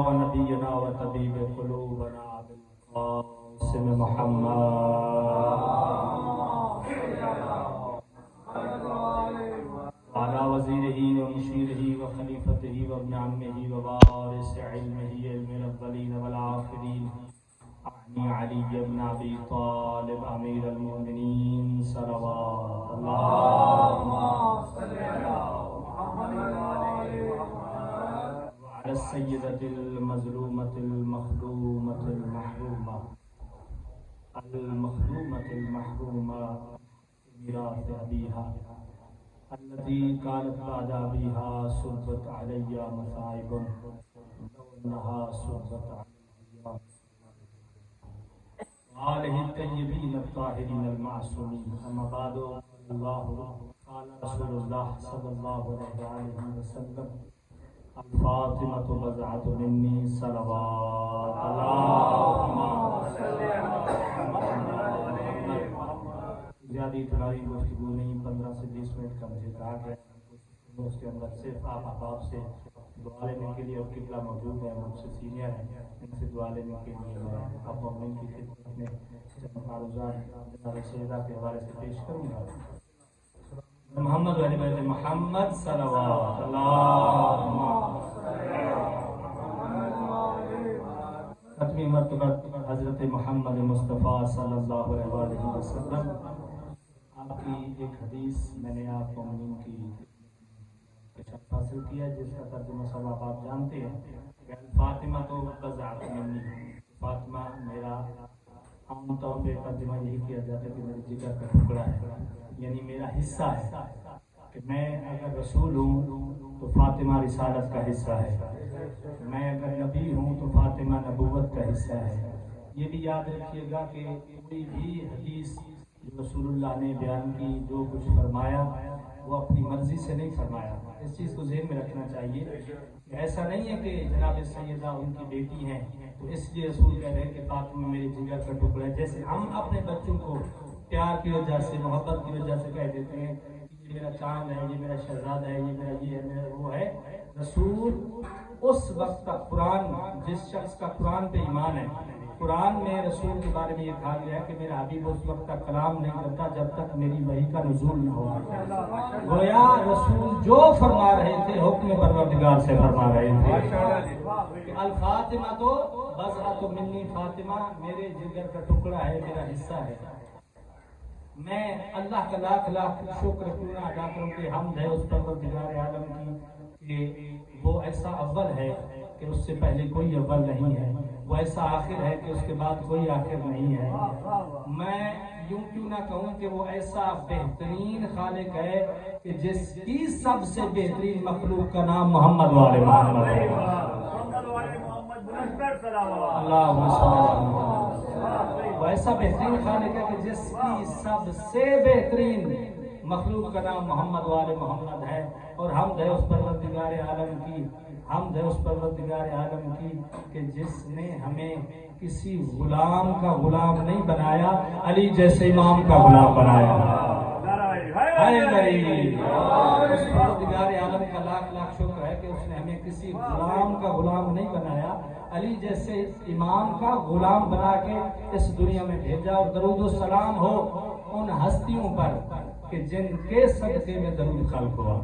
ونبينا وطبيب قلوبنا بالقاسم محمد وعلى وزيره ومشيره وخليفته وابن عمه ووارث علمه علم الأولين والآخرين أعني علي بن أبي طالب أمير المؤمنين صلوات اللهم صل على محمد وعلى السيدة المظلومة المخدومة المحرومة ميراث أبيها التي كانت بعد أبيها صبت علي مصائب لأنها صبت علي آله الطيبين الطاهرين المعصومين أما بعد قال رسول الله صلى الله عليه وسلم الفاطمة بضعة مني صلوات اللهم صل على زیادہ اتنائی گفتگو نہیں، 15 سے 20 منٹ کا مجھے کہا گیا اس کے اندر صرف آپ احباب سے دعا لینے کے لیے، اور قبلہ موجود ہے، مجھ سے سینئر ہیں، ان سے دعا لینے کے لیے میں آپ مومن کی خدمت میں چند معروضات جناب سیدہ کے حوالے سے پیش کروں گا۔ محمد علی بیت محمد صلوات اللہم ختمی مرتبہ حضرت محمد مصطفیٰ صلی اللہ علیہ وسلم۔ آپ کی ایک حدیث میں نے آپ مومنین کی کشف حاصل کیا جس کا ترجمہ سب آپ جانتے ہیں کہ فاطمہ تو بضعۃ منی، فاطمہ میرا عام طور پہ ترجمہ یہی کیا جاتا ہے کہ میرے جگر کا ٹکڑا ہے، یعنی میرا حصہ ہے، کہ میں اگر رسول ہوں تو فاطمہ رسالت کا حصہ ہے، میں اگر نبی ہوں تو فاطمہ نبوت کا حصہ ہے۔ یہ بھی یاد رکھیے گا کہ کوئی بھی حدیث جو رسول اللہ نے بیان کی، جو کچھ فرمایا وہ اپنی مرضی سے نہیں فرمایا، اس چیز کو ذہن میں رکھنا چاہیے۔ ایسا نہیں ہے کہ جناب سیدہ ان کی بیٹی ہیں تو اس لیے رسول کہہ رہے ہیں کہ فاطمہ میری جگر کا ٹکڑا ہے، جیسے ہم اپنے بچوں کو پیار کی وجہ سے، محبت کی وجہ سے کہہ دیتے ہیں یہ میرا چاند ہے، یہ میرا شہزادہ ہے، یہ میرا یہ ہے، میرا وہ ہے۔ رسول اس وقت تک قرآن، جس شخص کا قرآن پہ ایمان ہے، قرآن میں رسول کے بارے میں یہ کہا گیا ہے کہ میرا حبیب اس وقت تک کلام نہیں کرتا جب تک میری وحی کا نزول نہ ہو۔ گویا رسول جو فرما رہے تھے حکم پروردگار سے فرما رہے تھے۔ الفاطمہ تو بضعۃ منی، فاطمہ میرے جگر کا ٹکڑا ہے، میرا حصہ ہے۔ میں اللہ کا لاکھ لاکھ شکر کیوں نہ ادا کروں کہ حمد ہے اس پروردگار عالم کی کہ وہ ایسا اول ہے کہ اس سے پہلے کوئی اول نہیں ہے، وہ ایسا آخر ہے کہ اس کے بعد کوئی آخر نہیں ہے۔ میں یوں کیوں نہ کہوں کہ وہ ایسا بہترین خالق ہے کہ جس کی سب سے بہترین مخلوق کا نام محمد والے محمد ہے۔ اللہم صل علی محمد۔ وہ ایسا بہترین خالق ہے کہ جس کی سب سے بہترین مخلوق کا نام محمد والے محمد ہے، اور حمد ہے اس پروردگار عالم کی، حمد ہے اس پروردگار عالم کی کہ جس نے ہمیں کسی غلام کا غلام نہیں بنایا، علی جیسے امام کا غلام بنایا۔ اس پروردگار عالم کا لاکھ لاکھ شکر ہے کہ اس نے ہمیں کسی غلام کا غلام نہیں بنایا، علی جیسے امام کا غلام بنا کے اس دنیا میں بھیجا۔ اور درود و سلام ہو ان ہستیوں پر کہ جن کے صدقے میں درود خلق ہوا،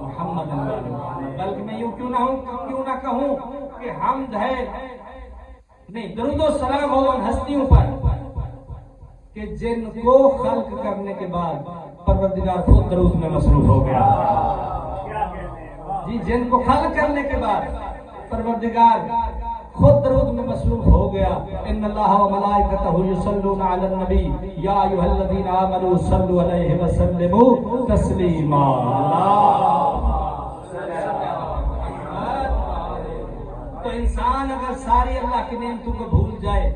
محمد محمد۔ بلکہ میں یوں کیوں نہ کہوں کہ حمد ہے، نہیں، درود و سلام ہو ان ہستیوں پر کہ جن کو خلق کرنے کے بعد پروردگار خود درود میں مصروف ہو گیا۔ جی، جن کو خلق کرنے کے بعد پروردگار خود درود میں مصروف ہو گیا۔ ان اللہ و ملائکتہ یصلون علی النبی یا ایھا الذین آمنوا صلوا علیہ وسلموا تسلیما۔ تو انسان اگر ساری اللہ کی نعمتوں کو بھول جائے،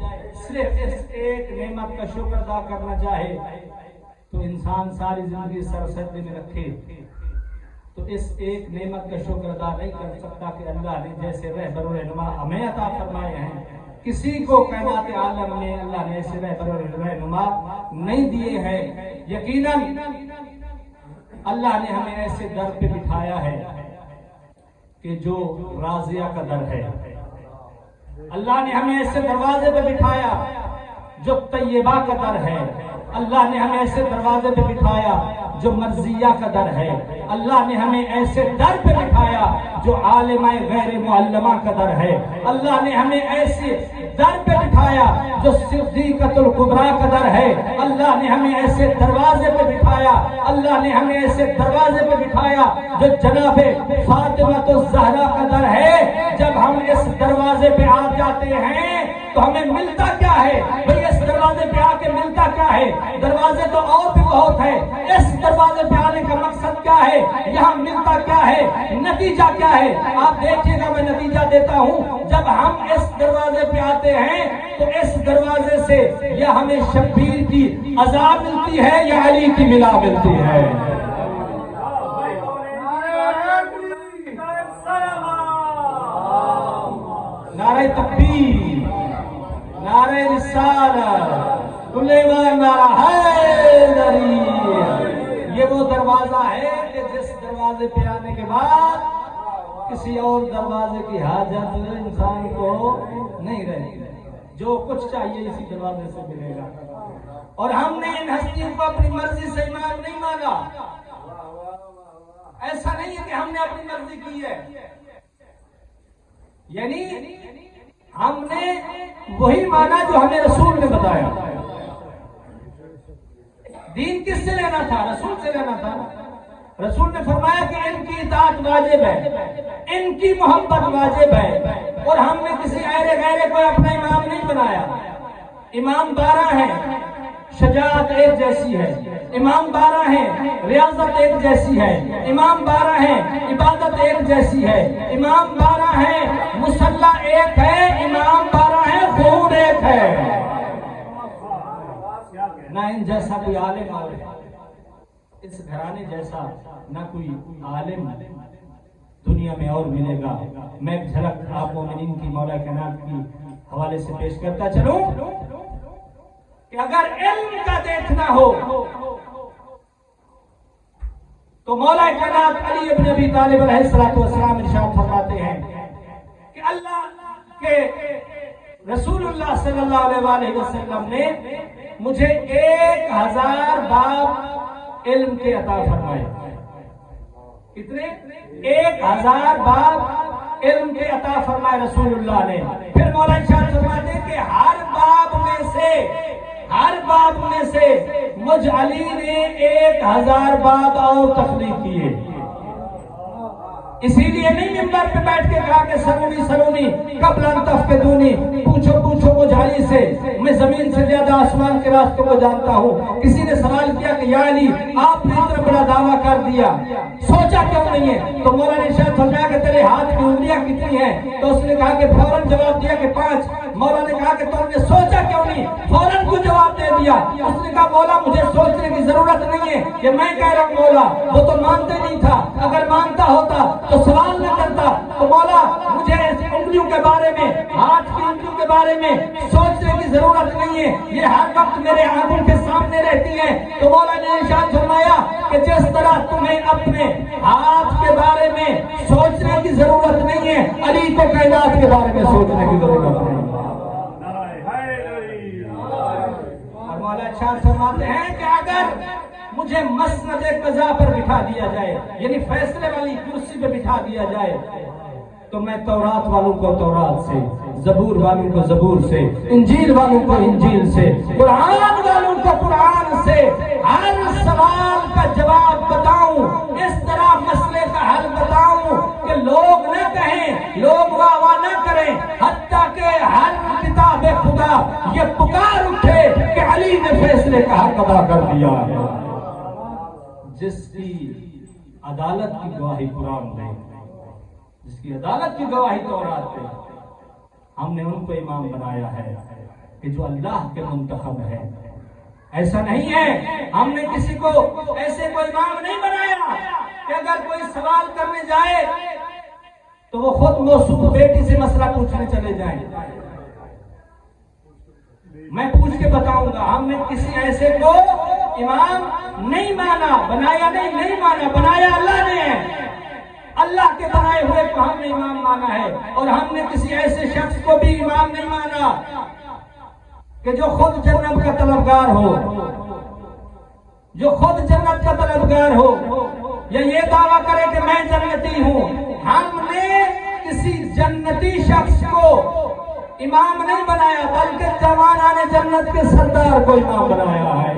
صرف اس ایک نعمت کا شکر ادا کرنا چاہے، تو انسان ساری زندگی سرسبزی میں رکھے تو اس ایک نعمت کا شکر ادا نہیں کر سکتا کہ اللہ نے جیسے رہبر و رہنما ہمیں عطا فرمائے ہیں، کسی کو کائنات عالم میں اللہ نے ایسے رہبر و رہنما نہیں دیے ہیں۔ یقیناً اللہ نے ہمیں ایسے در پہ بٹھایا ہے کہ جو راضیہ کا در ہے، اللہ نے ہمیں ایسے دروازے پہ بٹھایا جو طیبہ کا در ہے، اللہ نے ہمیں ایسے دروازے پہ بٹھایا جو مرضیہ کا در ہے، اللہ نے ہمیں ایسے در پہ بٹھایا جو عالمہ غیر معلمہ کا در ہے، اللہ نے ہمیں ایسے در پہ بٹھایا جو صدیقۃ الکبریٰ کا در ہے، اللہ نے ہمیں ایسے دروازے پہ بٹھایا، اللہ نے ہمیں ایسے دروازے پہ بٹھایا جو جناب فاطمہ الزہرا کا در ہے۔ جب ہم اس دروازے پہ آ جاتے ہیں تو ہمیں ملتا کیا ہے؟ بھئی اس دروازے پہ آ کے ملتا کیا ہے؟ دروازے تو اور بھی بہت ہے، اس دروازے پہ آنے کا مقصد کیا ہے؟ یہاں ملتا کیا ہے؟ نتیجہ کیا ہے؟ آپ دیکھیے گا، میں نتیجہ دیتا ہوں۔ جب ہم اس دروازے پہ آتے ہیں تو اس دروازے سے یا ہمیں شبیر کی عذاب ملتی ہے یا علی کی ملا ملتی ہے۔ نعرہ تکبیر، نعرہ رسالت، کلیوان نعرہ حیدری۔ یہ وہ دروازہ ہے کہ جس دروازے پہ آنے کے بعد کسی اور دروازے کی حاجت انسان کو نہیں رہتی، جو کچھ چاہیے اسی دروازے سے ملے گا۔ اور ہم نے ان ہستیوں کو اپنی مرضی سے امام نہیں مانا، ایسا نہیں ہے کہ ہم نے اپنی مرضی کی ہے، یعنی ہم نے وہی مانا جو ہمیں رسول نے بتایا۔ دین کس سے لینا تھا؟ رسول سے لینا تھا۔ رسول نے فرمایا کہ ان کی اطاعت واجب ہے، ان کی محبت واجب ہے، اور ہم نے کسی غیر کو اپنا امام نہیں بنایا۔ امام 12 ہیں، شجاعت ایک جیسی ہے، امام 12 ہیں، ریاضت ایک جیسی ہے، امام 12 ہیں، عبادت ایک جیسی ہے، امام 12 ہیں، مصلی ایک ہے، امام 12 ہیں، خون ایک ہے۔ نہ ان جیسا کوئی عالم آئے، اس گھرانے جیسا نہ کوئی عالم دنیا میں اور ملے گا۔ میں ایک جھلک آپ مومنین کی مولا کائنات کی حوالے سے پیش کرتا چلوں کہ اگر علم کا دیکھنا ہو تو مولا کائنات علی ابن ابی طالب علیہ السلام ارشاد فرماتے ہیں کہ اللہ کے رسول اللہ صلی اللہ علیہ وسلم نے مجھے 1000 باب علم کے عطا فرمائے۔ کتنے؟ 1000 باب علم کے عطا فرمائے رسول اللہ نے۔ پھر مولا ارشاد فرماتے ہیں کہ ہر باب میں سے مجھ علی نے 1000 باب اور تخلیق کیے۔ اسی لیے نہیں منبر پہ بیٹھ کے کہا کہ سلونی قبل ان تفقدونی، پوچھو مجھ علی سے، میں زمین سے زیادہ آسمان کے راستوں کو جانتا ہوں۔ کسی نے سوال کیا کہ یا علی آپ نے اتنا بڑا دعویٰ کر دیا، سوچا کیوں نہیں ہے؟ تو مولا نے شاید فرمایا کہ تیرے ہاتھ کی انگلیاں کتنی ہیں؟ تو اس نے کہا کہ فوراً جواب دیا کہ 5۔ مولا نے کہا کہ تم نے سوچا کیوں نہیں؟ فوراً کو جواب دے دیا۔ اس نے کہا مولا مجھے سوچنے کی ضرورت نہیں ہے کہ میں کہہ رہا ہوں مولا، وہ تو مانتے نہیں تھا، اگر مانتا ہوتا تو سوال نہ کرتا۔ تو مولا مجھے انگلیوں کے بارے میں، ہاتھ کی انگلیوں کے بارے میں سوچنے کی ضرورت نہیں ہے، یہ ہر وقت میرے آنکھوں کے سامنے رہتی ہے۔ تو مولا نے ارشاد فرمایا کہ جس طرح تمہیں اپنے ہاتھ کے بارے میں سوچنے کی ضرورت نہیں ہے، علی کو کائنات کے بارے میں سوچنے کی ضرورت نہیں ہے۔ اور مولا ارشاد فرماتے ہیں کہ اگر مجھے مسند قضا پر بٹھا دیا جائے، یعنی فیصلے والی کرسی پہ بٹھا دیا جائے، تو میں تورات والوں کو تورات سے، زبور والوں کو زبور سے، انجیل والوں کو انجیل سے، قرآن والوں کو قرآن سے ہر سوال کا جواب بتاؤں، اس طرح مسئلے کا حل بتاؤں کہ لوگ نہ کہیں، لوگ واہ واہ نہ کریں، حتیٰ کہ ہر کتاب خدا یہ پکار اٹھے کہ علی نے فیصلے کا حق ادا کر دیا ہے۔ جس کی عدالت کی گواہی قرآن دے، جس کی عدالت کی گواہی تورات دے، ہم نے ان کو امام بنایا ہے کہ جو اللہ کے منتخب ہے۔ ایسا نہیں ہے، ہم نے کسی کو ایسے کوئی امام نہیں بنایا کہ اگر کوئی سوال کرنے جائے تو وہ خود موصوف بیٹی سے مسئلہ پوچھنے چلے جائیں۔ میں پوچھ کے بتاؤں گا، ہم نے کسی ایسے کو امام نہیں مانا، بنایا نہیں مانا، بنایا اللہ نے ہے۔ اللہ کے بنائے ہوئے کو ہم نے امام مانا ہے، اور ہم نے کسی ایسے شخص کو بھی امام نہیں مانا کہ جو خود جنت کا طلبگار ہو، جو خود جنت کا طلبگار ہو یا یہ دعویٰ کرے کہ میں جنتی ہوں۔ ہم نے کسی جنتی شخص کو امام نہیں بنایا، بلکہ جوانان جنت کے سردار کو امام بنایا ہے۔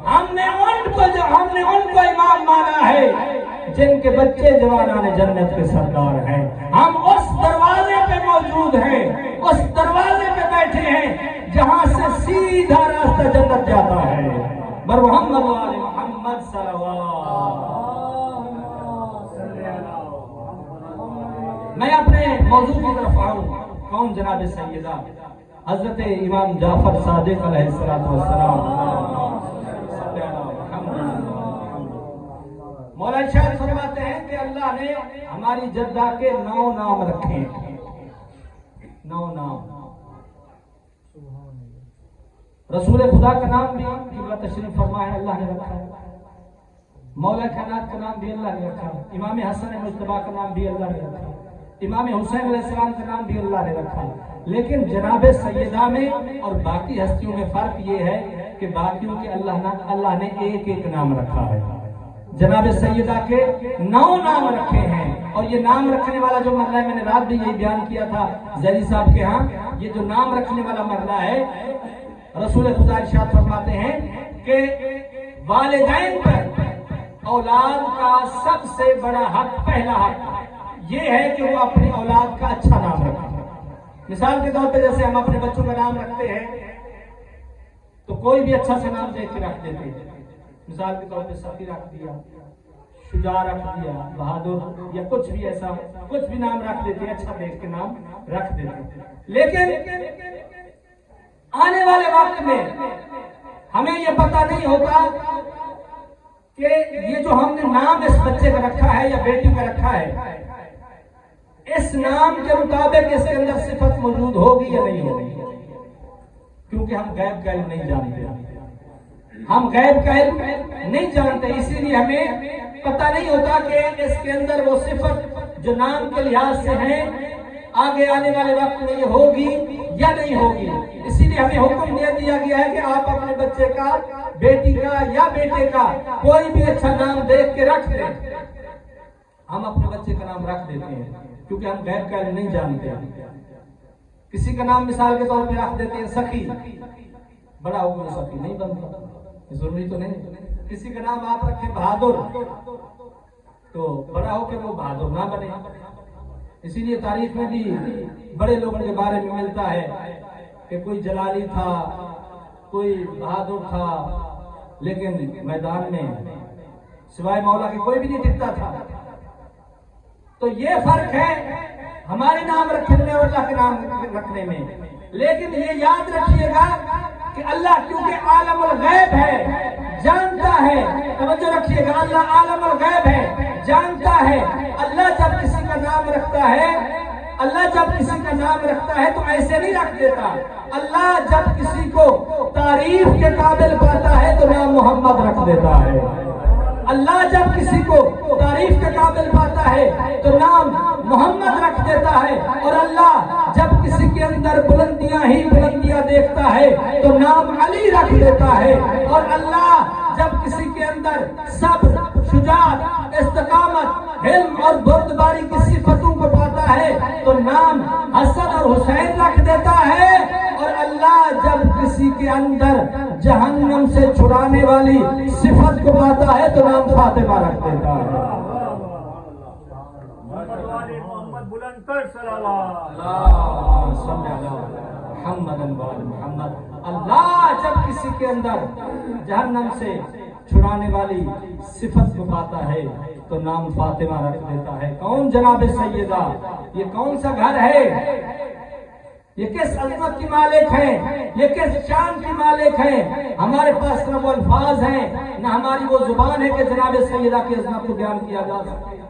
ہم نے ان کو امام مانا ہے جن کے بچے جوانان جنت کے سردار ہیں۔ ہم اس دروازے پہ موجود ہیں، اس دروازے پہ بیٹھے ہیں جہاں سے سیدھا راستہ جنت جاتا ہے۔ بر محمد وآل محمد صلوات۔ میں اپنے موضوع کی طرف آؤں، کون جناب سیدہ حضرت امام جعفر صادق علیہ السلام۔ مولانا شاہ فرماتے ہیں کہ اللہ نے ہماری جدہ کے 9 نام رکھے ہیں، 9 نام۔ رسول خدا کا نام بھی قبلہ تشریف فرما ہے، اللہ نے رکھا ہے۔ مولا کائنات کا نام بھی اللہ نے رکھا، امام حسن مجتبیٰ کا نام بھی اللہ نے رکھا، امام حسین علیہ السلام کا نام بھی اللہ نے رکھا۔ لیکن جناب سیدہ میں اور باقی ہستیوں میں فرق یہ ہے کہ باقیوں کے اللہ نے ایک ایک نام رکھا ہے، جناب سیدہ کے 9 نام رکھے ہیں۔ اور یہ نام رکھنے والا جو مرلہ ہے، میں نے رات بھی یہی بیان کیا تھا زہری صاحب کے ہاں، یہ جو نام رکھنے والا مرلہ ہے، رسول خدا ارشاد فرماتے ہیں کہ والدین پر اولاد کا سب سے بڑا حق، پہلا حق یہ ہے کہ وہ اپنی اولاد کا اچھا نام رکھیں۔ مثال کے طور پہ جیسے ہم اپنے بچوں کا نام رکھتے ہیں تو کوئی بھی اچھا سا نام دیکھ کے رکھ دیتے ہیں، مثال کے طور پہ سخی رکھ دیا، شجاع رکھ دیا، بہادر، یا کچھ بھی ایسا کچھ بھی نام رکھ دیتے ہیں، اچھا دیکھ کے نام رکھ دیتے ہیں۔ لیکن آنے والے وقت میں ہمیں یہ پتہ نہیں ہوتا کہ یہ جو ہم نے نام اس بچے کا رکھا ہے یا بیٹی کا رکھا ہے، اس نام کے مطابق اس کے اندر صفت موجود ہوگی یا نہیں ہوگی، کیونکہ ہم غیب کا علم نہیں جانتے، ہم غیب کا علم نہیں جانتے، اسی لیے ہمیں پتہ نہیں ہوتا کہ اس کے اندر وہ صفت جو نام کے لحاظ سے ہے آگے آنے والے وقت میں یہ ہوگی یا نہیں ہوگی۔ اسی لیے ہمیں حکم دیا گیا ہے کہ آپ اپنے بچے کا، بیٹی کا یا بیٹے کا کوئی بھی اچھا نام دیکھ کے رکھ دیں۔ ہم اپنے بچے کا نام رکھ دیتے ہیں کیونکہ ہم غیب کا نہیں جانتے۔ کسی کا نام مثال کے طور پہ رکھ دیتے ہیں سخی، بڑا ہو کر سخی نہیں بنتا، ضروری تو نہیں۔ کسی کا نام آپ رکھیں بہادر، تو بڑا ہو کے وہ بہادر نہ بنے۔ اسی لیے تاریخ میں بھی بڑے لوگوں کے بارے میں ملتا ہے کہ کوئی جلالی تھا، کوئی بہادر تھا، لیکن میدان میں سوائے مولا کے کوئی بھی نہیں ٹکتا تھا۔ تو یہ فرق ہے ہمارے نام رکھنے میں اور اللہ کے نام رکھنے میں۔ لیکن یہ یاد رکھیے گا کہ اللہ کیونکہ عالم الغیب ہے، جانتا ہے، توجہ رکھیے گا، اللہ عالم الغیب ہے، جانتا ہے۔ اللہ جب کسی کا نام رکھتا ہے، اللہ جب کسی کا نام رکھتا ہے تو ایسے نہیں رکھ دیتا۔ اللہ جب کسی کو تعریف کے قابل پاتا ہے تو نام محمد رکھ دیتا ہے۔ اللہ جب کسی کو تعریف کے قابل پاتا ہے تو نام محمد رکھ دیتا ہے، اور اللہ جب کسی کے اندر بلندیاں ہی بلندیاں دیکھتا ہے تو نام علی رکھ دیتا ہے، اور اللہ جب کسی کے اندر صبر، شجاعت، استقامت، علم اور بردباری کی صفتوں کو پاتا ہے تو نام حسن اور حسین رکھ دیتا ہے، اور اللہ جب کسی کے اندر جہنم سے چھڑانے والی صفت کو پاتا ہے تو نام فاطمہ رکھ دیتا ہے۔ اللہ جب کسی کے اندر جہنم سے چھڑانے والی صفت کو پاتا ہے تو نام فاطمہ رکھ دیتا ہے۔ کون جناب سیدہ؟ یہ کون سا گھر ہے؟ یہ کس عظمت کی مالک ہیں؟ یہ کس شان کی مالک ہیں؟ ہمارے پاس نہ وہ الفاظ ہیں، نہ ہماری وہ زبان ہے کہ جناب سیدہ کی عظمت کو بیان کیا جا سکے۔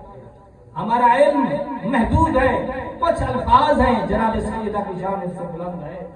ہمارا علم محدود ہے، کچھ الفاظ ہیں، جناب سیدہ کی شان اس سے بلند ہے۔